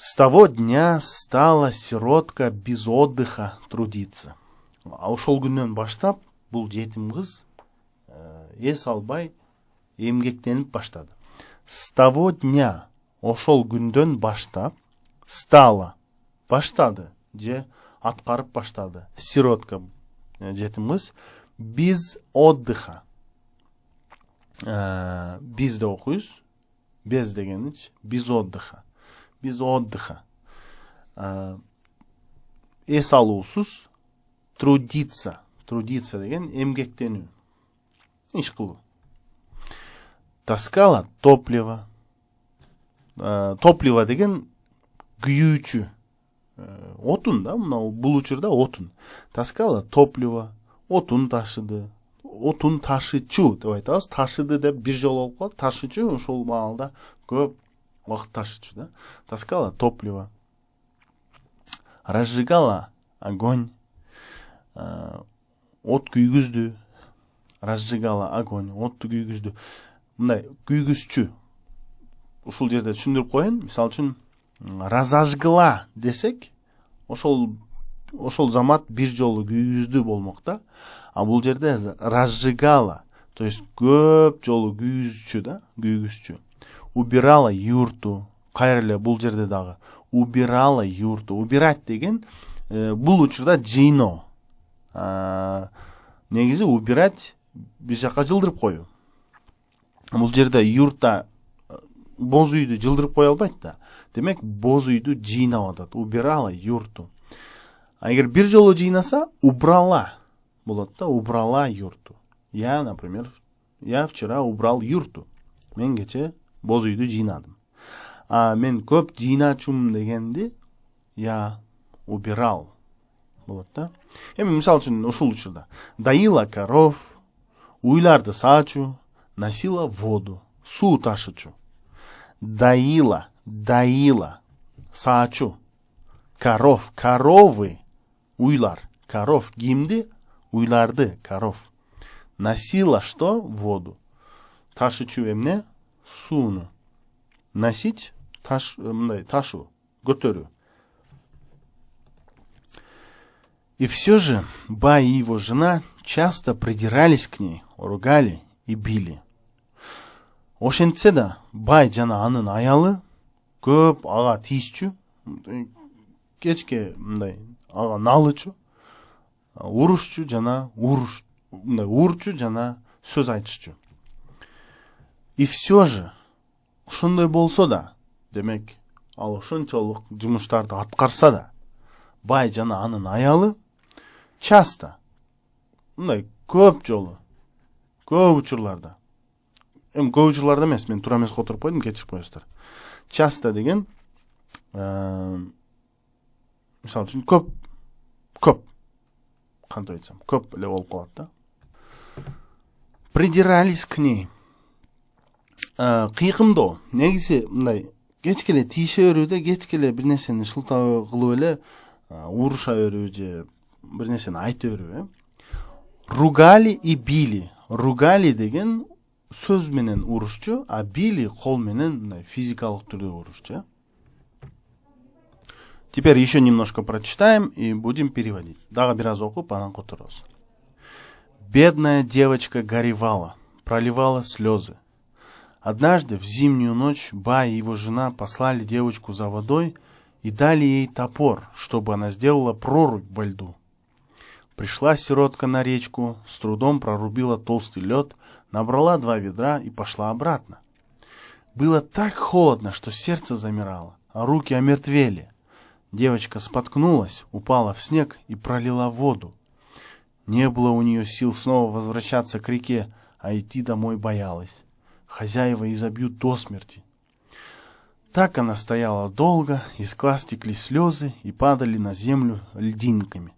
С того дня стала сиротка без отдыха трудиться. Ошол күннөн баштап бул жетим кыз эс албай эмгектенип баштады. С того дня, ошол күндөн баштап, стала баштады же аткарып баштады. Сиротка жетим кыз без отдыха. Биз де окуйбуз. Без дегенич без отдыха. Без отдыха. Эс алуусуз трудиться. Трудиться деген эмгектенүү. Иш кылуу. Таскала топливо. Топливо деген күйүүчү. Отун да, бул учурда отун. Таскала топливо, отун ташыды. Отун ташычу деп айтабыз. Ташыды деп бир жолу болуп калат. Ташычу ошол маалда көп вакыт ташычу да. Таскала топливо. Разжигала огонь. От күйгүздү. Разжигала огонь, отту күйгүздү. Мындай күйгүзчү. Ушул жерде түшүндүрүп коеюн. Мисалы үчүн разожгла десек, ошол замат бир жолу күйгүздү болмок да. А бул жерде разжигала, то есть көп жолу күйгүзчү да, күйгүзчү. Убирала юрту. Кайра эле бул жерде дагы убирала юрту. Убирать деген бул учурда жыйноо. Негизи убирать бир жака жылдырып коюу. Бул жерде юртта боз үйдү жылдырып кое албайт да. Демек боз үйдү жыйнап атат. Убирала юрту. А эгер бир жолу жыйнаса, убрала болот да. Убрала юрту. Я, например, я вчера убрал юрту. Мен кече боз үйдү жыйнадым. А мен көп жыйначумун дегенди я убирал болот да. Эми мисалы үчүн ушул учурда доила коров, уйларды саачу, носила воду, суу ташычу. Доила, саачу. Коров, коровы, уйлар. Коров, кимди? Уйларды, коров. Носила что? Воду. Ташычу эмне? Сууну. Носить, ташу, көтөрүү. И все же Бай и его жена часто придирались к ней, ругали и били. Ошентсе да, Бай жана анын аялы көп ага тийишчү, кечке ага налычу, урушчу жана урчу жана сөз айтышчу. И все же, ошондой болсо да, демек, ал ошончолук жумуштарды аткарса да, Бай жана анын аялы часто, көп жолу, көп учурларда, көп учурларда эмес, мен туура эмес которуп койдум, кечирип коесуздар. Часто деген, мисалы үчүн көп, кантип айтсам, көп эле болуп калат да. Придирались к ней. Кыйкымдоо, негизи мындай кечке эле тийише берүүдө, кечке эле бир нерсени шылтоо кылып эле уруша берүү же бир нерсени айта берүү. Ругали и били. Ругали деген сөз менен урушчу, а били кол менен физикалык түрдө урушчу. Теперь еще немножко прочитаем и будем переводить. Дагы бир аз окуп, анан которобуз. Бедная девочка горевала, проливала слезы. Однажды в зимнюю ночь Бай и его жена послали девочку за водой и дали ей топор, чтобы она сделала прорубь во льду. Пришла сиротка на речку, с трудом прорубила толстый лед, набрала 2 ведра и пошла обратно. Было так холодно, что сердце замирало, а руки омертвели. Девочка споткнулась, упала в снег и пролила воду. Не было у нее сил снова возвращаться к реке, а идти домой боялась. Хозяева изобьют до смерти. Так она стояла долго, из глаз текли слезы и падали на землю льдинками.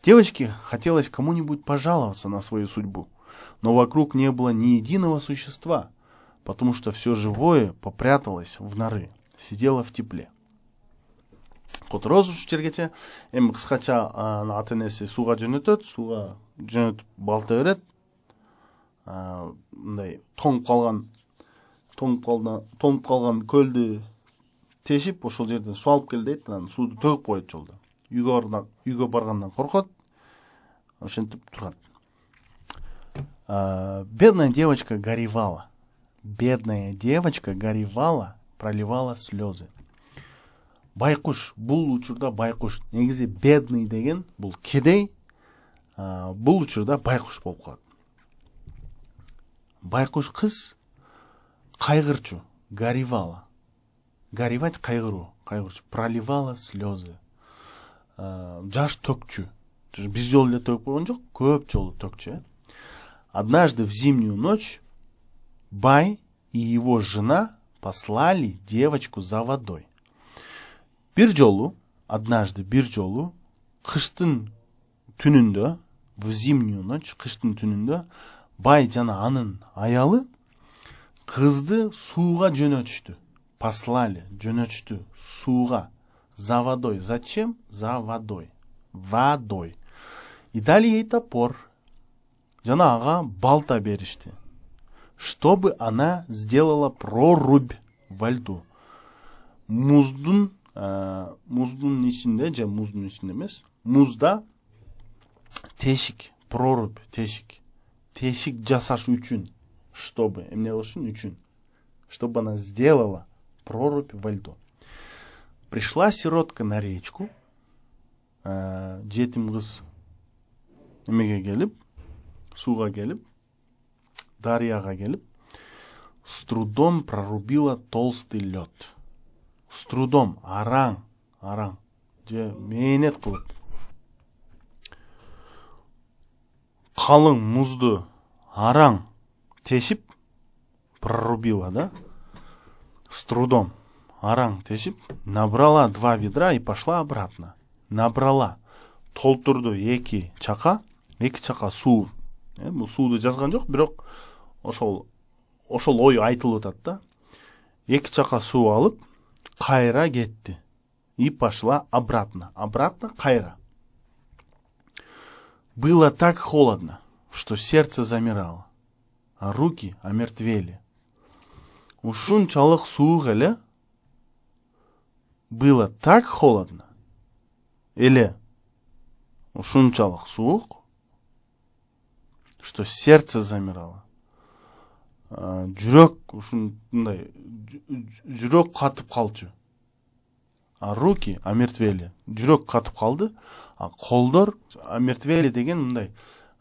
Девочке хотелось кому-нибудь пожаловаться на свою судьбу, но вокруг не было ни единого существа, потому что все живое попряталось в норы, сидело в тепле. Которозу чергете, эми кыскача ата энеси сууга жөнөтөт, сууга жөнөтүп балта берет. Мындай тоңуп калган көлдү тешип ошол жерден суу алып кел дейт, анан сууду төгүп коет жолдо. Үйгө баргандан коркот, ошентип турат. Бедная девочка горевала. Бедная девочка горевала, проливала слезы. Байкуш, бул учурда байкуш. Негизи бедный деген бул кедей, бул учурда байкуш болуп калат. Байкуш кыз кайгырчу, горевала. Горевать кайгыруу, кайгырчу. Проливала слезы. Жаш төкчү. Бир жолу эле төгүп койгон жок, көп жолу төкчү. Однажды в зимнюю ночь бай и его жена послали девочку за водой. Однажды бир жолу, кыштын түнүндө, в зимнюю ночь, кыштын түнүндө, бай жана анын аялы кызды сууга жөнөтүштү. Послали, жөнөтүштү сууга. За водой. Зачем? За водой. Водой. И дали ей топор. Жана ага балта беришти. Чтобы она сделала прорубь во льду. Муздун ичинде, же муздун ичинде эмес, музда тешик, прорубь, тешик. Тешик жасаш үчүн. Чтобы, эмне кылыш үчүн. Чтобы она сделала прорубь во льду. Пришла сиротка на речку, жетим кыз эмеге келип, сууга келип, дарьяга келип, с трудом прорубила толстый лед. С трудом, араң, же мээнет кылып. Калың музду араң тешип, прорубила, да? С трудом, араң тешип, набрала 2 ведра и пошла обратно. Набрала, толтурду 2 чака суу. Бул сууду жазган жок, бирок ошол ой айтылып атат да. 2 чака суу алып, кайра кетти. И пошла обратно. Обратно кайра. Было так холодно, что сердце замирало, а руки омертвели. Ушунчалык суук эле. Было так холодно. Эле ушунчалык суук, что сердце замирало. Жүрөк ушундай жүрөк катып калчу. А руки омертвели. Жүрөк катып калды, а колдор омертвели деген мындай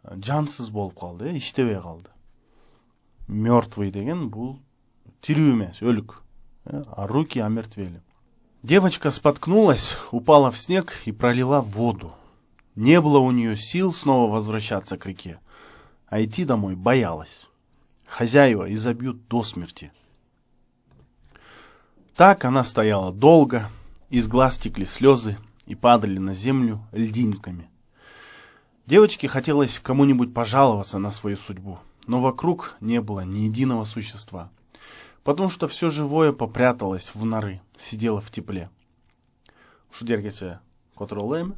жансыз болуп калды, иштебей калды. Мёртвый деген бул тирүү эмес, өлүк. А руки омертвели. Девочка споткнулась, упала в снег и пролила воду. Не было у нее сил снова возвращаться к реке, а идти домой боялась. Хозяева изобьют до смерти. Так она стояла долго, из глаз текли слезы и падали на землю льдинками. Девочке хотелось кому-нибудь пожаловаться на свою судьбу, но вокруг не было ни единого существа, потому что все живое попряталось в норы, сидело в тепле. Шудергете контролем.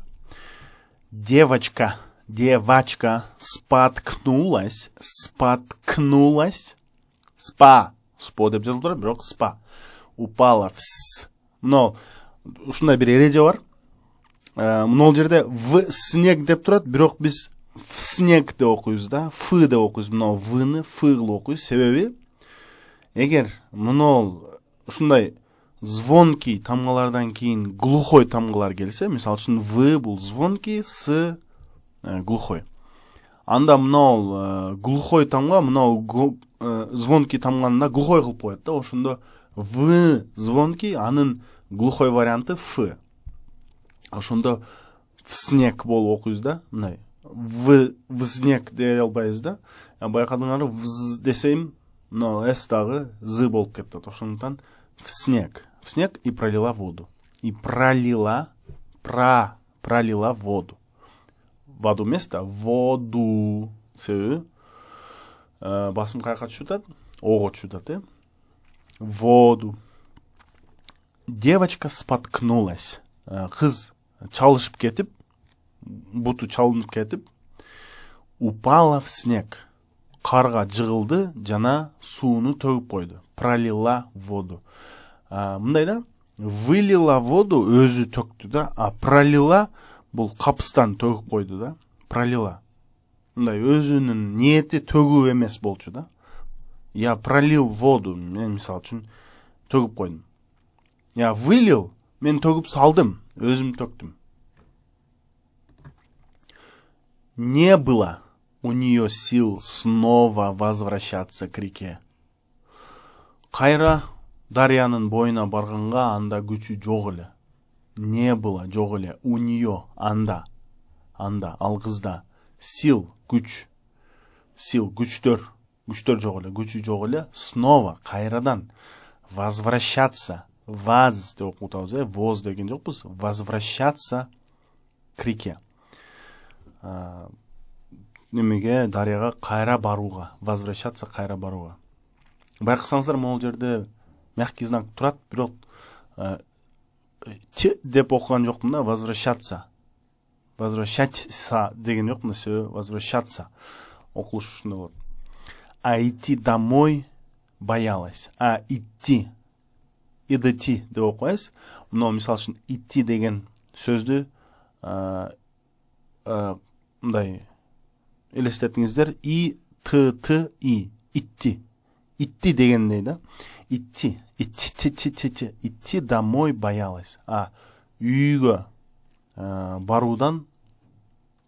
Девочка споткнулась. Спо деп жазылып турат, бирок спа. Упала в с. Но ушундай бир эреже бар. Мынол жерде в снег деп турат, бирок биз в снег деп окуйбуз да, ф деп окуйбуз. Мына в-ны ф кылып окуйбуз. Себеби эгер мынол ушундай звонкий тамгалардан кийин глухой тамгалар келсе, мисалы үчүн в бул звонкий, с глухой. Анда мынол глухой тамга, мынол звонкий тамганы да глухой кылып коет да, ошондо в звонкий, анын глухой варианты ф. Ошондо в снег болуп окуйбуз да, мындай в снег дей албайбыз да. Байкадыңар в десем, но с дагы з болуп кетет. Ошондуктан в снег и пролила воду. И пролила воду. Воду место воду. Себеби басым кайка түшүп атат? Ого түшүп атат, воду. Девочка споткнулась. Кыз чалышып кетип, буту чалынып кетип, упала в снег. Карга жыгылды, жана сууну төгүп койду. Пролила воду. Мындай да, Вылила воду өзі төктү да, а пролила бұл қапыстан төгіп қойды да. Пролила. Мындай өзінің ниеті төгүү емес болчу да. Я пролил воду, мен мисал үчүн төгіп қойдым. Я вылил, мен төгіп салдым, өзім төктүм. Не было у нее сил снова возвращаться к реке. Кайра дарьянын бойына барганга анда күчү жок эле. Не было жок эле у нее анда ал кызда сил күч, сил күчтөр жок эле, күчү жок эле, снова кайрадан возвращаться, ваз деп окутабыз, воз деген жокпуз, возвращаться к реке. Немеге дарияга кайра барууга, возвращаться кайра барууга. Байкасаңыздар, могул жерде мягкий знак турат, бирок т деп окуган жокмун да, возвращаться. Возвращаться деген жокмун да, возвращаться окулуш ушундай болот. А идти домой боялась. А идти деп окуйбуз. Мына мисал үчүн идти деген сөздү мындай элестетиңиздер, и т и идти дегендей да. Идти домой боялась. А үйгө баруудан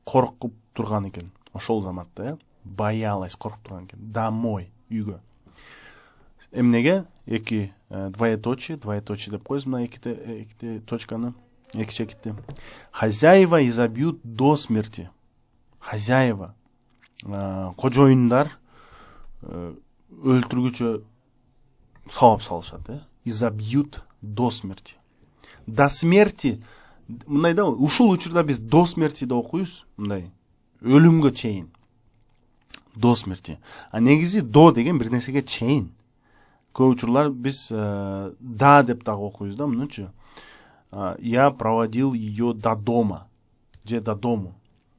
коркуп турган экен. Ошол заматта, боялась, коркуп турган экен. Домой, үйгө. Эмнеге? Эки двоеточие деп коебуз мына эките точканы, эки чекитти. Хозяева изобьют до смерти. Хозяева, кожоюндар өлтүргүчө сабап салышат, изобьют до смерти. До смерти, мындай да, ушул учурда биз до смерти деп окуйбуз, мындай өлүмгө чейин. До смерти. А негизи до деген бир нерсеге чейин. Көп учурлар биз да деп дагы окуйбуз да, мынчы. Я проводил ее до дома. Же до дому.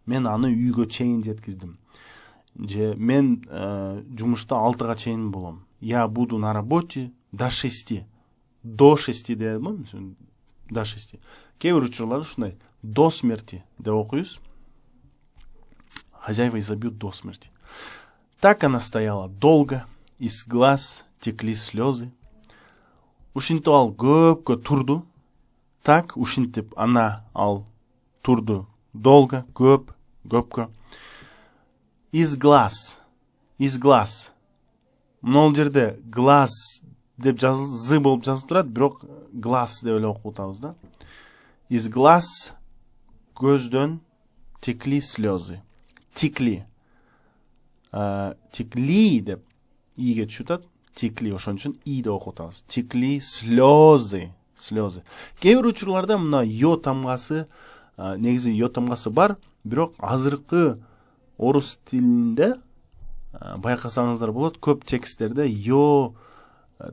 Мен аны үйгө чейин жеткиздим. Же мен жумушта 6-га чейин болом. Я буду на работе до 6. До 6 дейм, до 6. Кээ бир учурлар ушундай до смерти деп окуйбуз. Хозяева изобьют до смерти. Так она стояла долго, из глаз текли слезы. Ушинтип ал көпкө турду. Так ушинтип ана ал турду долго, көпкө. Из глаз. Мынол жерде глаз деп з болуп жазылып турат, бирок глаз деп эле окуп атабыз да. Из глаз көздөн текли слезы. Текли деп иге түшүп, текли, ошон үчүн и деп окуп атабыз. Текли слезы. Кээ бир учурларда мына ё тамгасы, негизи ё тамгасы бар, бирок азыркы орус тилинде байкасаңыздар болот, көп тексттерде ё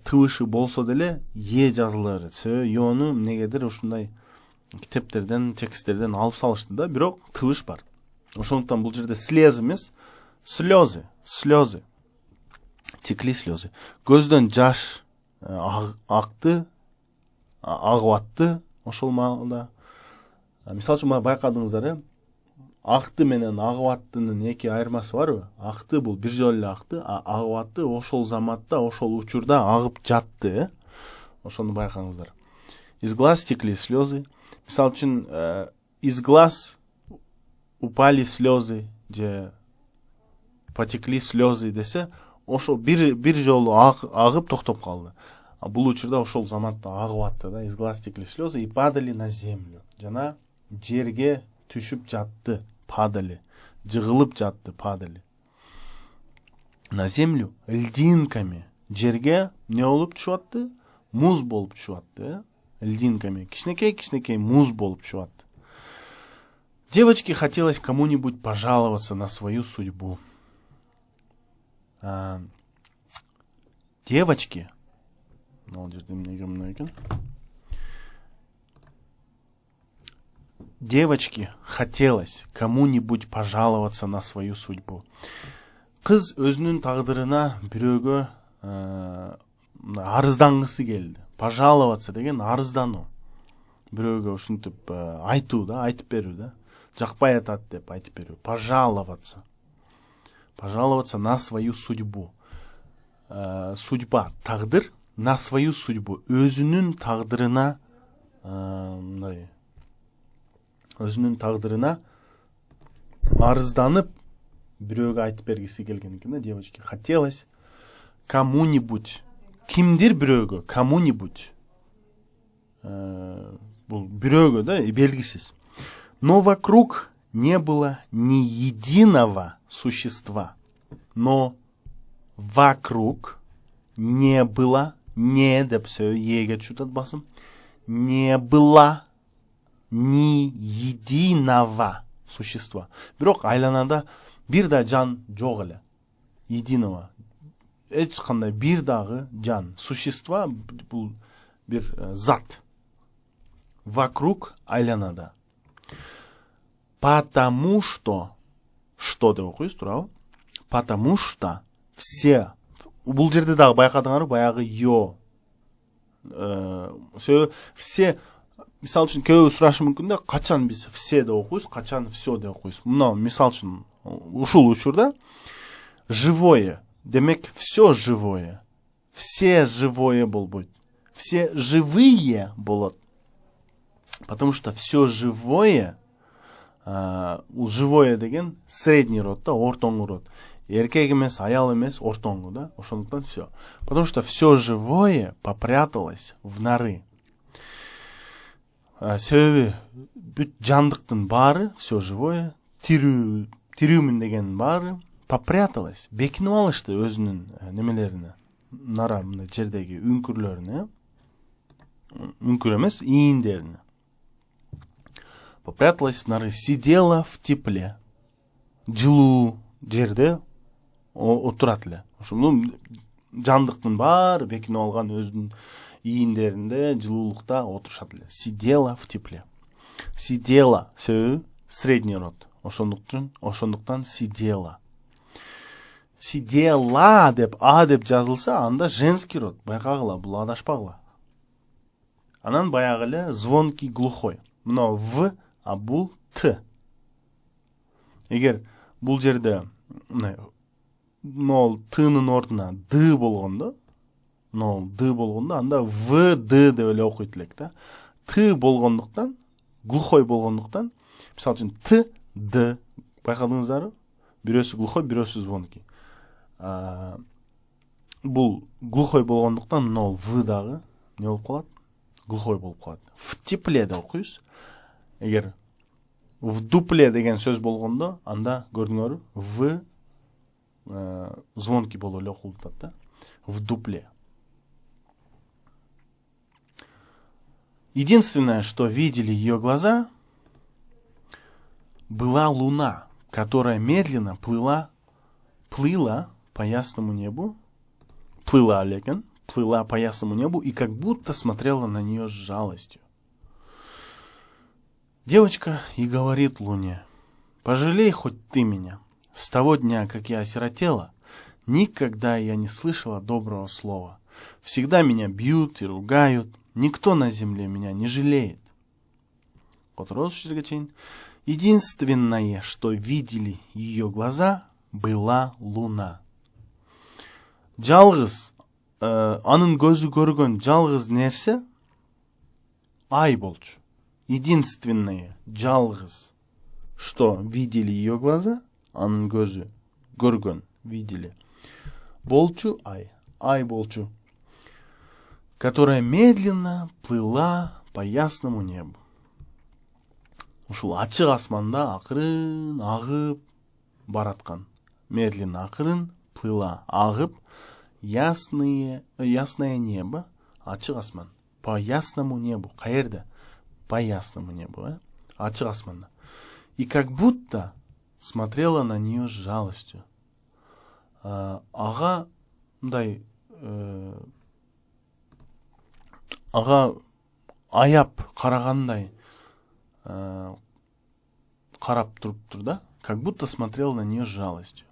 тыбышы болсо деле е жазыла берет. Ёну негедир ушундай китептерден, тексттерден алып салышты да, бирок тыбыш бар. Ошондуктан бул жерде слез эмес, слезы. Текли слезы. Көздөн жаш акты, агып атты ошол маалда. Мисалы үчүн байкадыңыздар, акты менен агып аттынын эки айырмасы барбы? Акты бул бир жолу эле акты, а агып атты ошол заматта, ошол учурда агып жатты. Ошону байкаңыздар. Из глаз текли слезы. Мисалы үчүн из глаз упали слезы, же потекли слезы десе, ошол бир жолу агып токтоп калды. А бул учурда ошол заматта агып атты да, из глаз текли слезы и падали на землю. Жана жерге түшүп жатты, падали. Жыгылып жатты, падали. На землю льдинками. Жерге не болуп түшүп атты? Муз болуп түшүп атты. Льдинками. Кичинекей муз болуп түшүп атты. Девочке хотелось кому-нибудь пожаловаться на свою судьбу. Девочке хотелось кому-нибудь пожаловаться на свою судьбу. Кыз өзүнүн тагдырына бирөөгө арыздангысы келди. Пожаловаться деген арыздану. Бирөөгө ушинтип айтуу да, айтып берүү да. Жакпай атат деп айтып берүү. Пожаловаться. Пожаловаться на свою судьбу. Судьба, тагдыр, на свою судьбу. Өзүнүн тагдырына, арызданып бирөөгө айтып бергиси келген экен да девочке. Хотелось кому-нибудь, кимдир бирөөгө, кому-нибудь. Бул бирөөгө да, белгисиз. Но вокруг не было ни единого существа. Но вокруг не было, не деп еге чутат басым, не было ни единого существа. Бирок айланада бир да жан жок эле. Единого. Эч кандай бир дагы жан. Существа бул бир зат. Вокруг айланада. Потому что деп окуйбуз, туурабы? Потому что все. Бул жерде дагы байкадыңарбы, баягы ё. Все, мисал үчүн көбү сурашы мүмкүн да, качан биз все деп окуйбуз, качан все деп окуйбуз. Мына мисал үчүн ушул учурда живое, демек все живое. Все живое болбойт. Все живые болот. Потому что все живое, живое деген средний род да, ортоңгу род. Эркек эмес, аял эмес, ортоңгу да, ошондуктан все. Потому что все живое попряталось в норы. Себеби бүт жандыктын баары, все живое, тирүүмүн деген баары попряталось, бекинип алышты өзүнүн немелерине, нора мына жердеги үңкүрлөрүнө, үңкүр эмес, ийиндерине. Попряталась в норы, сидела в тепле. Жылуу жерде отурат эле. Ошондо жандыктын баары бекинип алган өзүнүн ийиндеринде, жылуулукта отурушат эле. Сидела в тепле. Сидела, себеби средний род. Ошондуктан сидела. Сидела деп деп жазылса, анда женский род. Байкагыла, бул адашпагыла. Анан баягы эле звонкий глухой. Мына в, а бул т. Эгер бул жерде нол тынын ордуна д болгондо, анда в д деп эле окуйт элек да. Т болгондуктан, глухой болгондуктан, мисалы үчүн т д байкадыңыздарбы? Бирөөсү глухой, бирөөсү звонкий. Бул глухой болгондуктан нол в дагы не болуп калат? Глухой болуп калат. В тепле деп окуйбуз. Эгер в дупле деген сөз болгондо, анда көрдүңөрбү? В звонкий болуп эле окулат да. В дупле. Единственное, что видели ее глаза, была луна, которая медленно плыла по ясному небу, плыла по ясному небу и как будто смотрела на нее с жалостью. Девочка и говорит Луне: «Пожалей хоть ты меня. С того дня, как я осиротела, никогда я не слышала доброго слова. Всегда меня бьют и ругают. Никто на земле меня не жалеет». Единственное, что видели ее глаза, была луна. Жалгыз, анын көзү көргөн жалгыз нерсе ай болчу. Единственное, жалгыз, что видели ее глаза, анын көзү көргөн, видели, болчу ай болчу, которая медленно плыла по ясному небу. Ушул ачык асманда акырын агып бараткан. Медленно акырын плыла, агып, ясное небо, ачык асман. По ясному небу. Каерде? По ясному небу, ачык асманда. И как будто смотрела на нее с жалостью. Ага, мындай ага аяп карагандай карап туруптур да, как будто смотрел на нее с жалостью.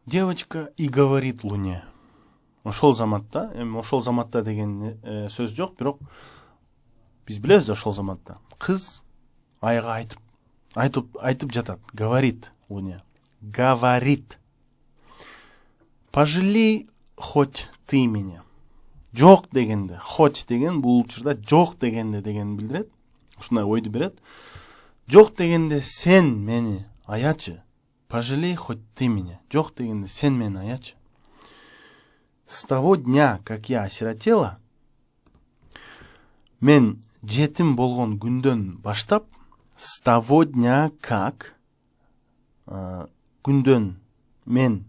Девочка и говорит Луне: ошол заматта, эми ошол заматта деген сөз жок, бирок биз билебиз да ошол заматта. Кыз айга айтып жатат, говорит уне. Говорит. Пожалей хоть ты меня. Жок дегенде, хоть деген бул учурда жок дегенде деген билдирет. Ушундай ойду берет. Жок дегенде сен мени аячы. Пожалей хоть ты меня. Жок дегенде сен мени аячы. С того дня, как я осиротела, мен жетим болгон күндөн баштап, с того дня, как күндөн мен,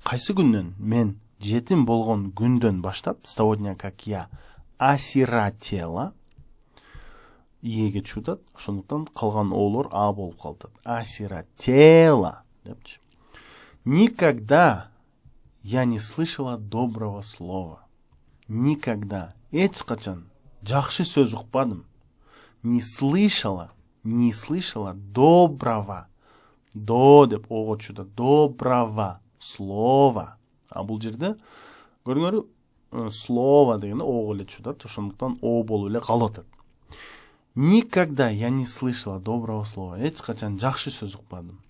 кайсы күндөн мен жетим болгон күндөн баштап, с того дня, как я осиротела, иеге чутат, ошондуктан калган оолор а болуп калат. Осиротела депчи. Никогда я не слышала доброго слова. Никогда. Эч качан жакшы сөз укпадым. Не слышала доброго. До деп ого чуда. Доброго слова. А бул жерде көрүңөрү слова дегенде ого эле чудат. Ошондуктан о болуп эле калып атат. Никогда я не слышала доброго слова. Эч качан жакшы сөз укпадым.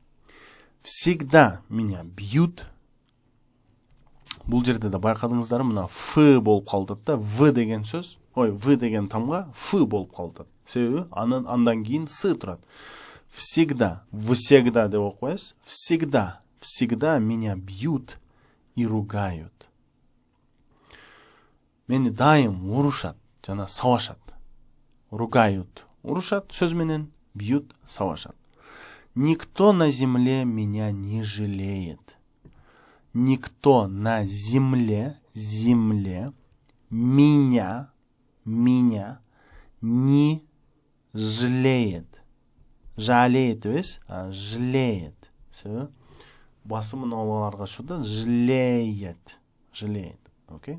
Всегда меня бьют. Бул жерде да байкадыңыздар, мына ф болуп калат да, в деген сөз, в деген тамга ф болуп калат. Себеби андан кийин с турат. Всегда деп окуйбуз. Всегда меня бьют и ругают. Мени дайым урушат жана сабашат. Ругают, урушат сөз менен, бьют, сабашат. Никто на земле меня не жалеет. Никто на земле меня не жалеет. Жалеет емес, а жалеет. Басымын оларга шуда жалеет. Окей?